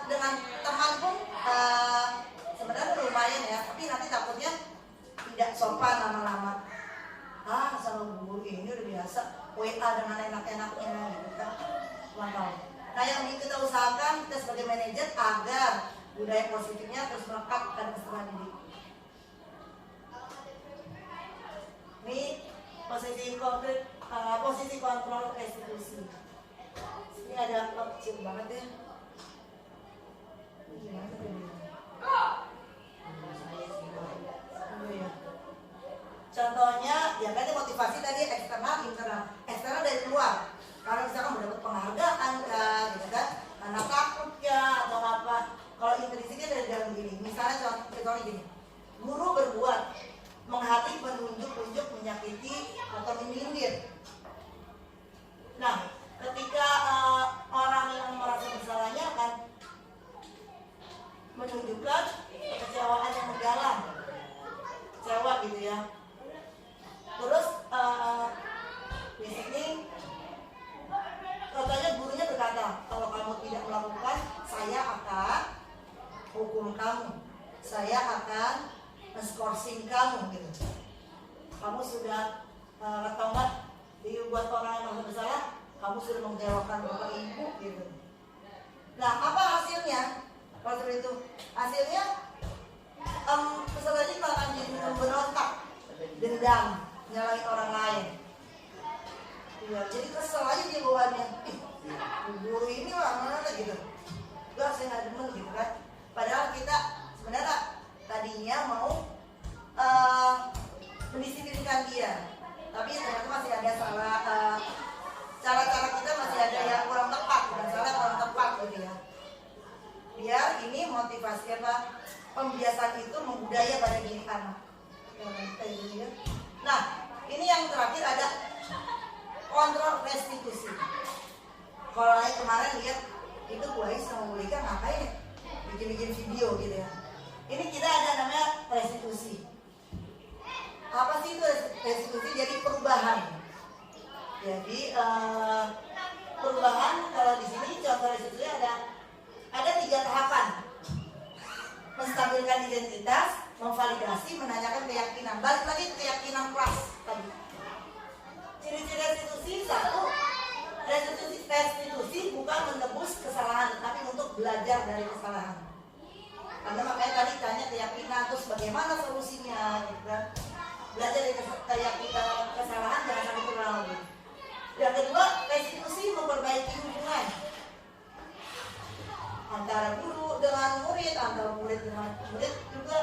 dengan teman pun sebenarnya lumayan ya, tapi nanti takutnya tidak sopan lama-lama. Sama guru ini udah biasa WA dengan enak-enaknya gitu kan. Mantap. Nah yang kita usahakan kita sebagai manajer agar budaya positifnya terus melekat pada peserta didik. Ini posisi kontrol restitusi. Ini ada kecil banget ya. Contohnya ya kan motivasi tadi eksternal, internal. Eksternal dari luar. Karena misalkan mendapat penghargaan kan, gitu kan, karena takut ya atau apa. Kalau intrinsiknya dari dalam diri. Misalnya contohnya gini, guru berbuat menghati, menunjuk, menyakiti atau menyindir. Nah, ketika orang yang merasa bersalahnya akan menunjukkan kekecewaan yang mendalam, kecewa gitu ya. Terus di sini contohnya gurunya berkata, kalau kamu tidak melakukan, saya akan hukum kamu, saya akan men-scourging kamu gitu. Kamu sudah atau enggak dibuat orang yang bersalah, kamu sudah mengecewakan bapak ibu gitu. Nah, apa hasilnya? Kalau seperti itu, hasilnya peserta ini akan jadi memberontak, dendam, nyalahin orang lain. Ya, jadi kesel aja dia bawaannya. Guru ini lah mana gitu. Gak, saya nggak demen gitu kan. Padahal kita sebenarnya tadinya mau mendisiplinkan dia, tapi ternyata masih ada salah, cara-cara kita masih ada yang kurang tepat, bukan salah, kurang tepat gitu ya. Biar ini motivasi apa, pembiasaan itu membudaya pada diri anak. Nah, ini yang terakhir ada kontrol restitusi. Kalau kemarin lihat itu Bu Ais sama Bu Lika ngapain bikin video gitu ya. Ini kita ada namanya restitusi. Apa sih itu restitusi? Jadi perubahan. Jadi perubahan kalau di sini contoh restitusi ada 3 tahapan. Menstabilkan identitas, memvalidasi, menanyakan keyakinan. Balik lagi ke keyakinan kelas tadi. Ciri-ciri restitusi, 1, restitusi bukan menebus kesalahan, tapi untuk belajar dari kesalahan. Karena makanya tadi tanya keyakinan, terus bagaimana solusinya, gitu kan? Belajar dari keyakinan kesalahan, jangan sampai terulang lagi. Yang kedua, restitusi memperbaiki hubungan antara guru dengan murid, antara murid dengan murid juga.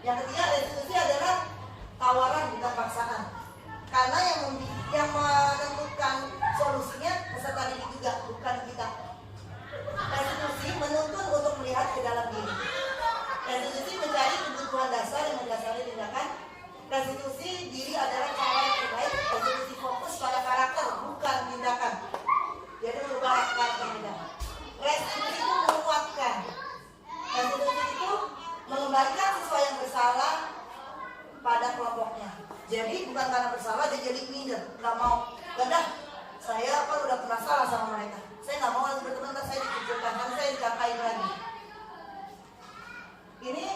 Yang ketiga, restitusi adalah tawaran bukan paksaan. Karena yang menentukan solusinya peserta didik juga, bukan kita. Restitusi menuntun untuk melihat ke dalam diri. Restitusi mencari kebutuhan dasar yang mendasari tindakan. Restitusi diri adalah cara yang terbaik. Restitusi fokus pada karakter, bukan tindakan. Jadi merubah karakter kita. Restitusi itu menguatkan. Restitusi itu mengembalikan siswa yang bersalah pada kelompoknya. Jadi bukan karena bersalah dia jadi minder, nggak mau. Gak, saya kan udah pernah salah sama mereka. Saya nggak mau lagi berteman, saya dikucilkan, karena saya dikatain lagi. Ini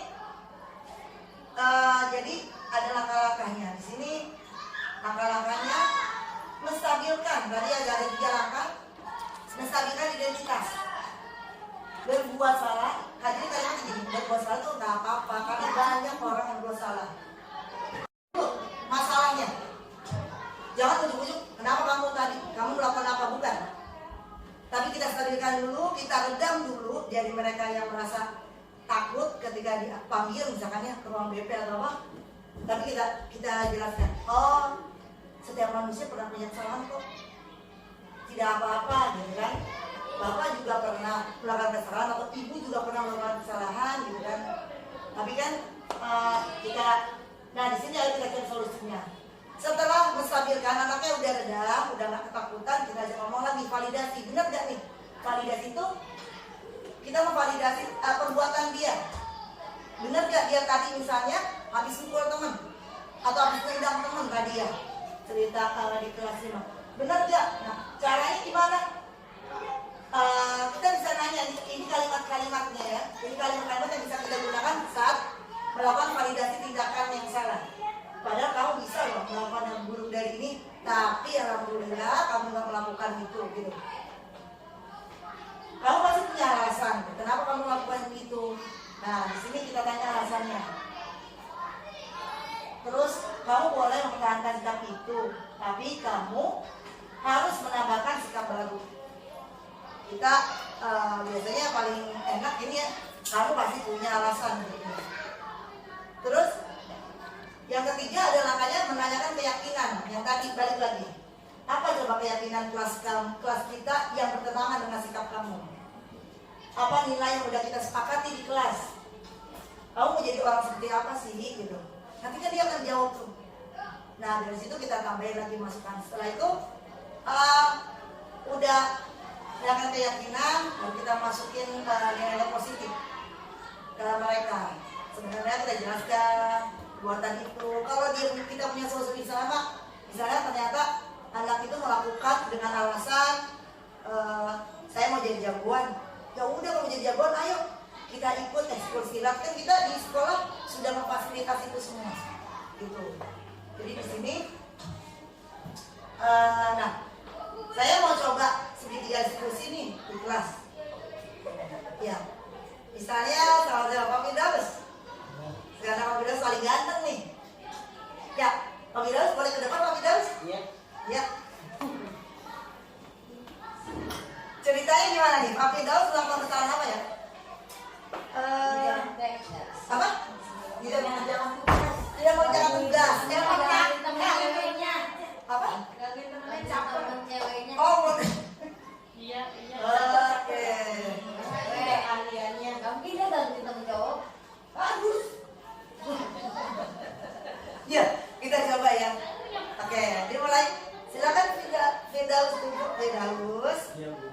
jadi ada langkah-langkahnya. Di sini langkah-langkahnya menstabilkan. Tadi ada 3 langkah. Menstabilkan identitas. Berbuat salah, hadirin kalian gini, berbuat salah itu nggak apa-apa karena banyak orang yang berbuat salah. Masalahnya, jangan ujuk-ujuk kenapa kamu melakukan apa, bukan. Tapi kita stabilkan dulu, kita redam dulu dari mereka yang merasa takut ketika dipanggil misalkan ya ke ruang BP atau apa. Tapi kita jelaskan, oh setiap manusia pernah punya kesalahan kok, tidak apa-apa gitu kan. Bapak juga pernah melakukan kesalahan atau ibu juga pernah melakukan kesalahan gitu kan. Tapi kan nah di sini kita cari solusinya. Setelah menstabilkan anaknya udah redam, udah nggak ketakutan, kita aja ngomong lagi validasi. Benar nggak nih? Validasi itu kita memvalidasi perbuatan dia. Benar nggak dia tadi misalnya habis mukul teman atau habis nendang teman tadi ya cerita di kelas 5. Benar nggak? Nah caranya gimana? Kita bisa nanya ini kalimat-kalimatnya ya. Ini kalimat-kalimat yang bisa kita gunakan saat melakukan validasi tindakan yang salah. Padahal kamu bisa loh melakukan yang buruk dari ini, tapi alhamdulillah kamu nggak melakukan itu gitu. Kamu pasti punya alasan, kenapa kamu melakukan itu. Nah di sini kita tanya alasannya. Terus kamu boleh mempertahankan sikap itu, tapi kamu harus menambahkan sikap baru. Kita biasanya paling enak ini ya, kamu pasti punya alasan gitu. Terus yang ketiga adalah langkahnya menanyakan keyakinan. Yang tadi balik lagi, apa coba keyakinan kelas kita yang bertentangan dengan sikap kamu? Apa nilai yang udah kita sepakati di kelas? Kamu mau jadi orang seperti apa sih gitu? Nanti kan dia akan jawab tuh. Nah dari situ kita tambahin lagi masukan. Setelah itu udah menanyakan keyakinan, lalu kita masukin nilai positif ke mereka. Sebenarnya kita jelaskan perbuatan itu. Kalau kita punya solusi sama, misalnya ternyata anak itu melakukan dengan alasan saya mau jadi jagoan. Ya udah, kalau jadi jagoan, ayo kita ikut ekskul silat, kan kita di sekolah sudah memfasilitasi itu semua gitu. Jadi di sini nah saya mau coba segitiga diskusi nih di kelas ya. Misalnya sama Pak Firdaus, karena Pak Firdaus paling ganteng nih ya. Pak Firdaus boleh ke depan, Pak Firdaus? Iya. Ya. Ceritanya gimana nih? Pak Firdaus ulang tahun kesalahan apa ya? Apa? Tidak mengerjakan tugas. Tidak mengerjakan tugas. Apa? Oh, Iya, iya. oke. Bagus. Ya, kita coba ya. Oke, dimulai. Silakan Firdaus duduk, Firdaus. Iya, Bu.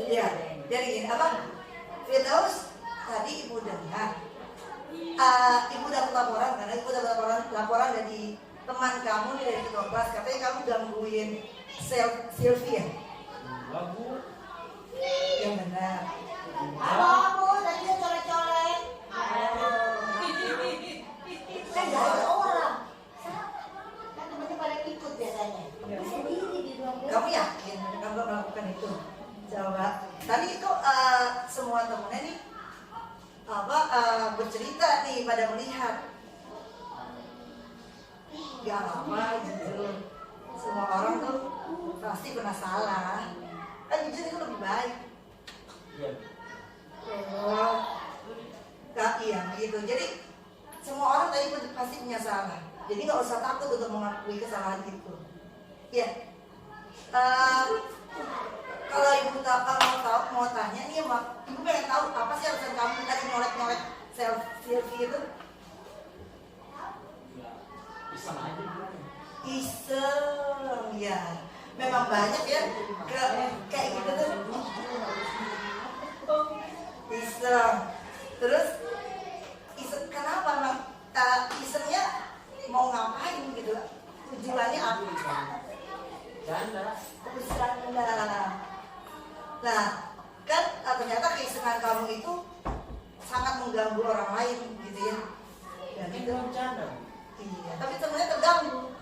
Ya, jadi gini apa? Firdaus tadi ibu dengar. Ibu dapat laporan karena ibu dapat laporan dari teman kamu nih dari ketua kelas, katanya kamu gangguin Sylvia. Enggak, Bu. Yang benar. Halo, Bu, tadi dia colek-colek. Kan gak ada orang. Kan temennya pada ikut biasanya. Dia sendiri di ruang belajar. Kamu yakin kamu melakukan itu? Coba. Tadi itu semua temennya nih bercerita nih pada melihat. Gak lama gitu. Semua orang tuh pasti pernah salah. Kan jujur itu lebih baik. Iya. Iya gitu. Jadi semua orang tadi pasti punya salah. Jadi nggak usah takut untuk mengakui kesalahan itu. Ya. Kalau ibu mau tanya nih, ibu pengen tahu apa sih alasan kamu tadi nyolek selfie itu? Ya, iseng aja, Bu. Iseng ya. Memang banyak ya kayak gitu tuh. Iseng. Terus iseng kenapa Bang? Isengnya mau ngapain gitu? Tujuannya apa? Canda. Nah, kan ternyata keisengan kamu itu sangat mengganggu orang lain gitu ya. Dan Ini itu kan canda, Bu. iya, tapi sebenarnya terganggu.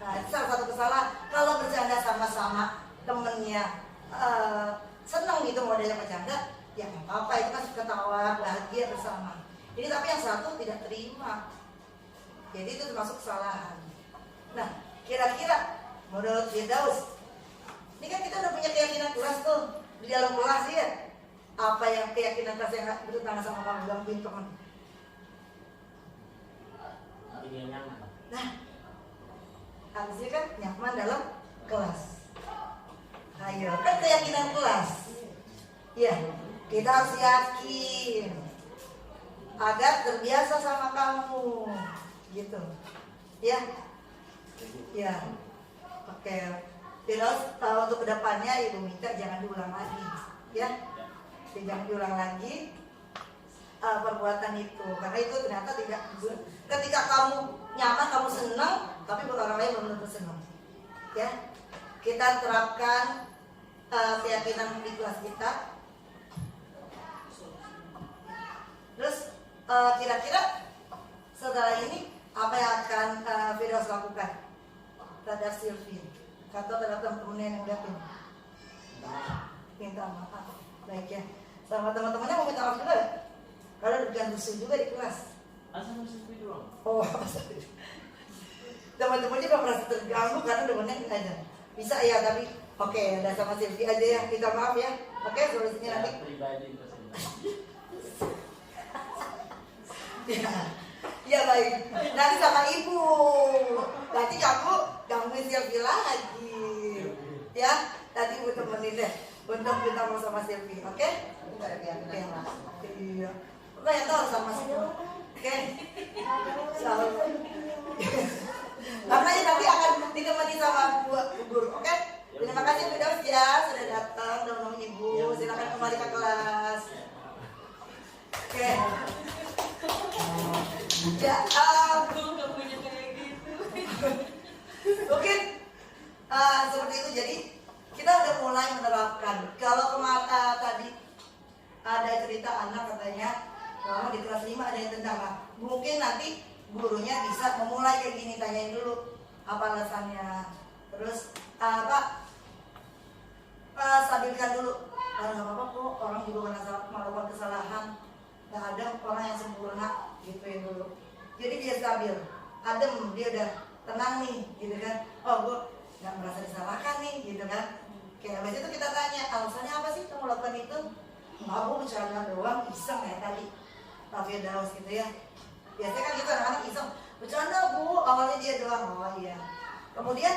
Nah, itu salah satu kesalahan. Kalau bercanda sama-sama temennya seneng gitu modelnya bercanda, ya nggak apa-apa, itu kan ketawa bahagia bersama. Jadi tapi yang satu tidak terima. Jadi itu termasuk kesalahan. Nah, kira-kira menurut Firdaus, ini kan kita udah punya keyakinan kelas tuh di dalam kelas ya. Apa yang keyakinan kelas yang bertentangan sama kamu gangguin teman? Bikin nyaman. Nah, harusnya kan nyaman dalam kelas. Ayo, kan keyakinan kelas. Ya, kita harus yakin agar terbiasa sama kamu, gitu. Ya, ya. Oke. Terus untuk kedepannya ibu minta jangan diulang lagi, ya. Jadi, jangan diulang lagi perbuatan itu, karena itu ternyata tidak. Ketika kamu nyaman, kamu senang, tapi buat orang lain belum tentu senang. Ya, kita terapkan keyakinan di kelas kita. Terus kira-kira setelah ini apa yang akan Firdaus lakukan terhadap Sylvie atau terhadap teman-temannya yang liatin? Minta maaf. Baik ya. Sama teman-temannya mau minta maaf juga ya? Kalau dengan rusuh juga di kelas. Asal musik doang. Oh, teman-temannya udah merasa terganggu karena temennya nggak ada. Bisa ya, tapi oke, udah sama Sylvie aja ya. Minta maaf ya. Oke, solusinya nanti. Pribadi itu sendiri. Ya baik. Nanti sama ibu. Nanti kamu gangguin Sylvie lagi. Ya, nanti ibu temenin deh untuk kita mau sama Sylvie. Oke? Iya. Lo yang tahu sama Sylvie. Oke? Makanya nanti akan ditemani sama Bu Guru. Oke? Terima kasih Firdaus ya sudah datang dan menemani ibu. Silakan kembali ke kelas. Oke. Ya, mungkin seperti itu. Jadi kita udah mulai menerapkan. Kalau kemarin tadi ada cerita anak katanya, kalau di kelas 5 ada yang tendang. Nah, mungkin nanti gurunya bisa memulai kayak gini, tanyain dulu apa alasannya. Terus stabilkan dulu. Nggak apa-apa kok, orang juga melakukan kesalahan. Nggak ada orang yang sempurna, gituin dulu. Jadi dia stabil, adem, dia udah tenang nih, gitu kan. Oh, gue nggak merasa disalahkan nih, gitu kan. Kayak habis itu kita tanya, alasannya apa sih kamu lakukan itu? Nggak, bu, bercanda doang, iseng ya tadi. Tapi daus gitu ya. Biasanya kan gitu anak-anak iseng, bercanda bu, awalnya dia doang. Oh iya. Kemudian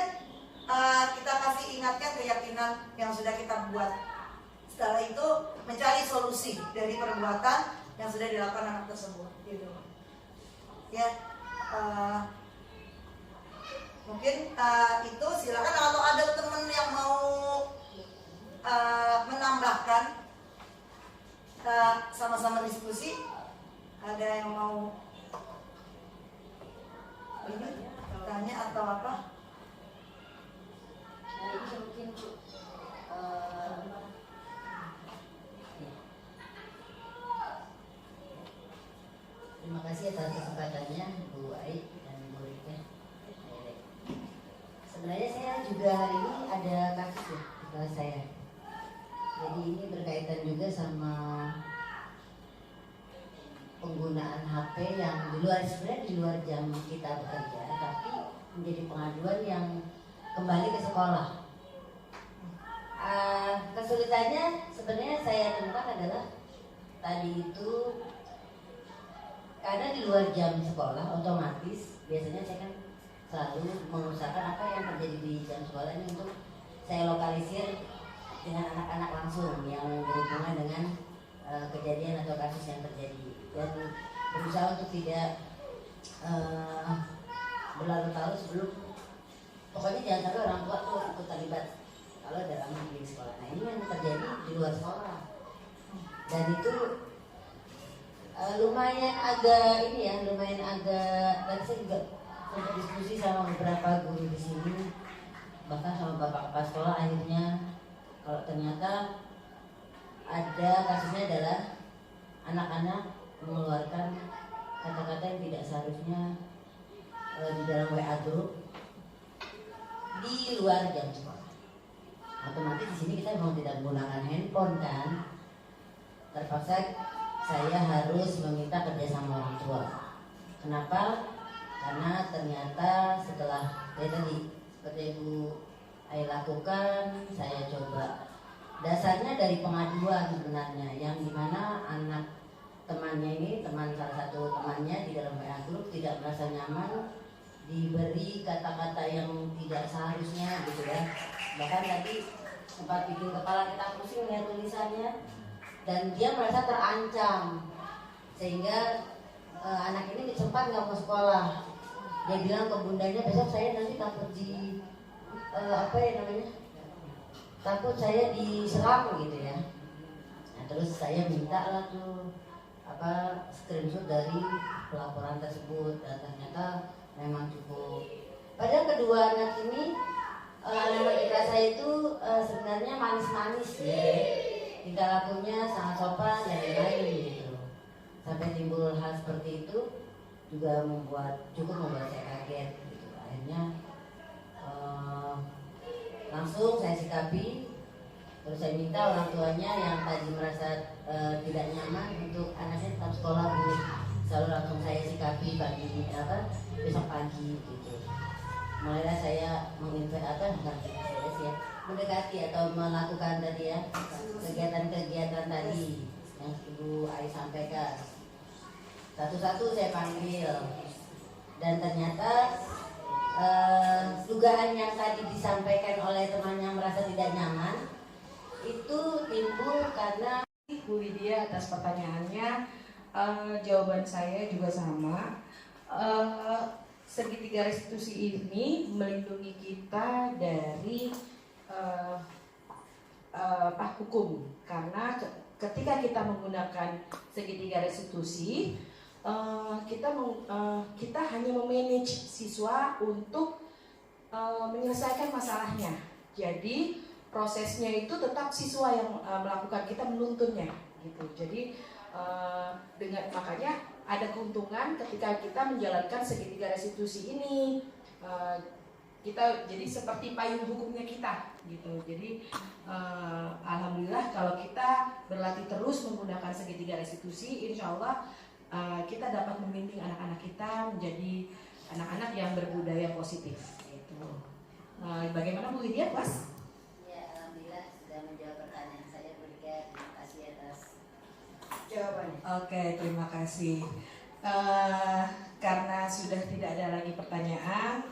kita kasih ingatkan keyakinan yang sudah kita buat. Setelah itu mencari solusi dari perbuatan yang sudah dilakukan anak tersebut, gitu. Ya, mungkin itu silakan kalau ada teman yang mau menambahkan, kita sama-sama diskusi. Ada yang mau ini tanya atau apa? Nah, ini mungkin terima kasih atas kesempatannya Bu Aik dan Bu Rika. Sebenarnya saya juga hari ini ada kasus ya di kelas saya. Jadi ini berkaitan juga sama penggunaan HP yang di luar, sebenarnya di luar jam kita bekerja, tapi menjadi pengaduan yang kembali ke sekolah. Kesulitannya sebenarnya saya temukan adalah tadi itu karena di luar jam sekolah otomatis biasanya saya kan selalu mengusahakan apa yang terjadi di jam sekolah ini untuk saya lokalisir dengan anak-anak langsung yang berhubungan dengan kejadian atau kasus yang terjadi, dan berusaha untuk tidak berlarut-larut sebelum, pokoknya jangan sampai orang tua tuh ikut terlibat kalau dalam di sekolah. Nah ini yang terjadi di luar sekolah, dan itu lumayan agak ini ya, lumayan agak, dan saya juga sempat diskusi sama beberapa guru di sini, bahkan sama bapak kepala sekolah. Akhirnya kalau ternyata ada kasusnya adalah anak-anak mengeluarkan kata-kata yang tidak seharusnya di dalam WA group di luar jam sekolah. Otomatis di sini kita mau tidak menggunakan handphone kan, terpaksa saya harus meminta kerjasama orang tua. Kenapa? Karena ternyata setelah tadi seperti Bu Ai lakukan, saya coba. Dasarnya dari pengaduan sebenarnya, yang dimana anak temannya ini, salah satu temannya di dalam WA group tidak merasa nyaman, diberi kata-kata yang tidak seharusnya gitu ya. Bahkan tadi sempat bikin kepala kita pusing lihat tulisannya, dan dia merasa terancam sehingga anak ini sempat nggak mau sekolah. Dia bilang ke bundanya, besok saya nanti takut di takut saya diserang gitu ya. Nah, terus saya minta lah tuh screenshot dari pelaporan tersebut, dan ternyata memang cukup. Padahal kedua anak ini anak kita saya itu sebenarnya manis-manis ya, tingkah lakunya sangat sopan dan lain-lain gitu. Sampai timbul hal seperti itu juga cukup membuat saya kaget gitu. Akhirnya langsung saya sikapi, terus saya minta orang tuanya yang tadi merasa tidak nyaman untuk anaknya tetap sekolah Bu, selalu langsung saya sikapi besok pagi gitu. Mulailah saya mendekati atau melakukan tadi ya kegiatan-kegiatan tadi yang Ibu Ai sampaikan. Satu-satu saya panggil, dan ternyata dugaan yang tadi disampaikan oleh teman yang merasa tidak nyaman itu timbul karena Bu Widya atas pertanyaannya. Jawaban saya juga sama. Segitiga restitusi ini melindungi kita dari hukum, karena ketika kita menggunakan segitiga restitusi, kita hanya memanage siswa untuk menyelesaikan masalahnya. Jadi prosesnya itu tetap siswa yang melakukan, kita menuntunnya gitu. Jadi dengan makanya ada keuntungan ketika kita menjalankan segitiga restitusi ini. Kita jadi seperti payung hukumnya kita gitu. Jadi alhamdulillah kalau kita berlatih terus menggunakan segitiga restitusi, insya Allah kita dapat membimbing anak-anak kita menjadi anak-anak yang berbudaya positif gitu. Bagaimana Bu Lydia, Mas? Ya, alhamdulillah sudah menjawab pertanyaan saya. Berikan terima kasih atas Jawabannya. Oke, terima kasih. Karena sudah tidak ada lagi pertanyaan,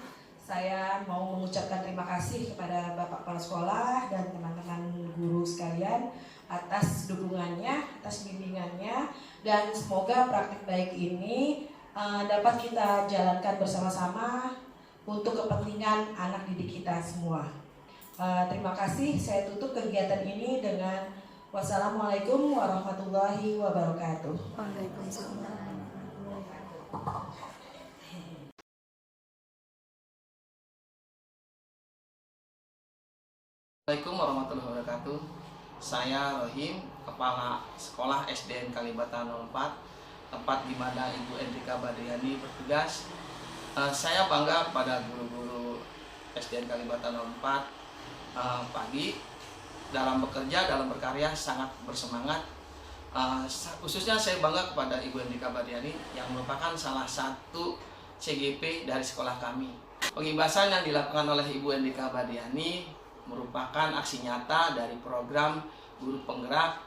saya mau mengucapkan terima kasih kepada Bapak Kepala Sekolah dan teman-teman guru sekalian atas dukungannya, atas bimbingannya, dan semoga praktik baik ini dapat kita jalankan bersama-sama untuk kepentingan anak didik kita semua. Terima kasih, saya tutup kegiatan ini dengan wassalamualaikum warahmatullahi wabarakatuh. Waalaikumsalam. Assalamualaikum warahmatullahi wabarakatuh. Saya Rohim, Kepala Sekolah SDN Kalibata 04, tempat di mana Ibu Endrika Badriani bertugas. Saya bangga kepada guru-guru SDN Kalibata 04 pagi dalam bekerja, dalam berkarya sangat bersemangat. Khususnya saya bangga kepada Ibu Endrika Badriani yang merupakan salah satu CGP dari sekolah kami. Pengibasan yang dilakukan oleh Ibu Endrika Badriani merupakan aksi nyata dari program Guru Penggerak.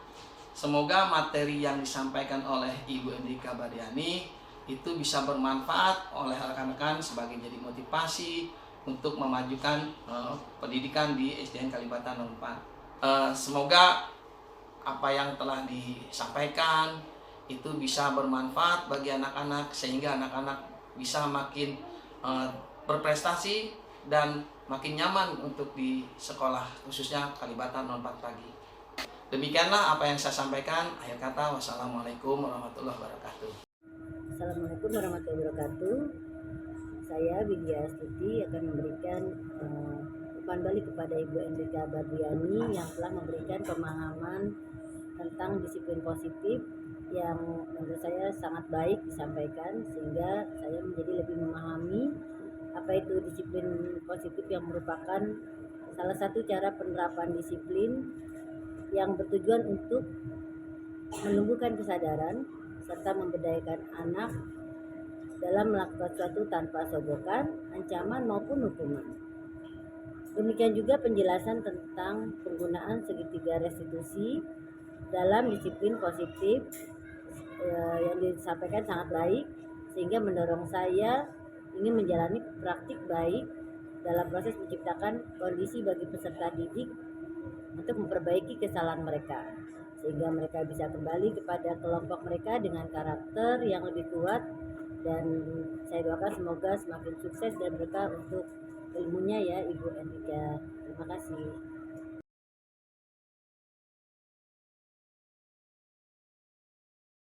Semoga materi yang disampaikan oleh Ibu Endrika Badriani itu bisa bermanfaat oleh rekan-rekan sebagai jadi motivasi untuk memajukan pendidikan di SDN Kalibata 04. Semoga apa yang telah disampaikan itu bisa bermanfaat bagi anak-anak sehingga anak-anak bisa makin berprestasi dan makin nyaman untuk di sekolah, khususnya Kalibata 04 pagi. Demikianlah apa yang saya sampaikan. Akhir kata, wassalamualaikum warahmatullahi wabarakatuh. Assalamualaikum warahmatullahi wabarakatuh. Saya Widya Astuti akan memberikan umpan balik kepada Ibu Endrika Badriani yang telah memberikan pemahaman tentang disiplin positif yang menurut saya sangat baik disampaikan, sehingga saya menjadi lebih memahami apa itu disiplin positif yang merupakan salah satu cara penerapan disiplin yang bertujuan untuk menumbuhkan kesadaran serta memberdayakan anak dalam melakukan sesuatu tanpa sogokan, ancaman maupun hukuman. Demikian juga penjelasan tentang penggunaan segitiga restitusi dalam disiplin positif yang disampaikan sangat baik, sehingga mendorong saya ingin menjalani praktik baik dalam proses menciptakan kondisi bagi peserta didik untuk memperbaiki kesalahan mereka, sehingga mereka bisa kembali kepada kelompok mereka dengan karakter yang lebih kuat. Dan saya doakan semoga semakin sukses dan berkah untuk ilmunya ya Ibu Endrika. Terima kasih.